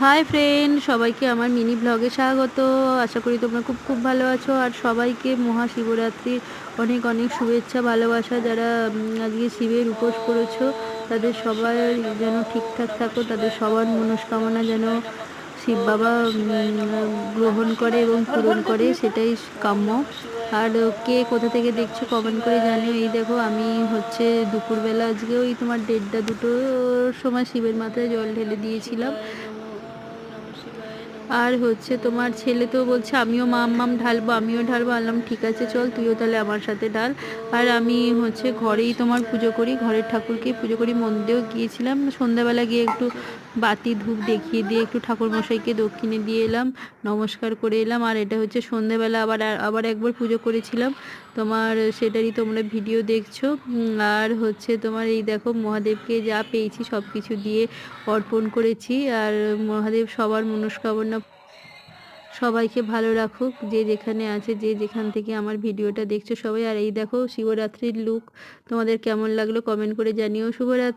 Hi friend, সবাইকে আমার mini ব্লগে স্বাগত। আশা করি তোমরা খুব খুব ভালো আছো। আর সবাইকে মহাশিবরাত্রির অনেক অনেক শুভেচ্ছা, ভালোবাসা। যারা আজকে শিবের উপোস করেছো তাদের সবাই যেন ঠিকঠাক থাকো, তাদের সবার মনস্কামনা যেন শিব বাবা গ্রহণ করে এবং পূরণ করে, সেটাই কাম্য। আর কে কোথা থেকে দেখছো কমেন্ট করে জানিও। এই দেখো, আমি দুপুরবেলা আজকে ওই তোমার 1:30-2টোর সময় শিবের মাথায় জল ঢেলে দিয়েছিলাম। আর তোমার ছেলে তো বলছে আমিও মাম ঢালবো, আমিও ঢালবো। আনলাম ঠিক আছে, চল তুইও তাহলে আমার সাথে ঢাল। আর আমি ঘরেই তোমার পুজো করি, ঘরের ঠাকুরকে পুজো করি। মন্দিরেও গিয়েছিলাম সন্ধ্যাবেলা, গিয়ে একটু বাতি ধূপ দেখিয়ে দিয়ে একটু ঠাকুর মশাইকে দক্ষিণে দিয়ে এলাম, নমস্কার করে এলাম। আর এটা সন্ধ্যাবেলা আবার আবার একবার পুজো করেছিলাম তোমার, সেটারই তোমরা ভিডিও দেখছো। আর তোমার এই দেখো, মহাদেবকে যা পেয়েছি সব কিছু দিয়ে অর্পণ করেছি। আর মহাদেব সবার মনস্কামনা সবাইকে ভালো রাখুক, যে যেখানে আছে, যে যেখান থেকে আমার ভিডিওটা দেখছো সবাই। আর এই দেখো শিবরাত্রির লুক তোমাদের কেমন লাগলো কমেন্ট করে জানিও। শুভরাত্রি।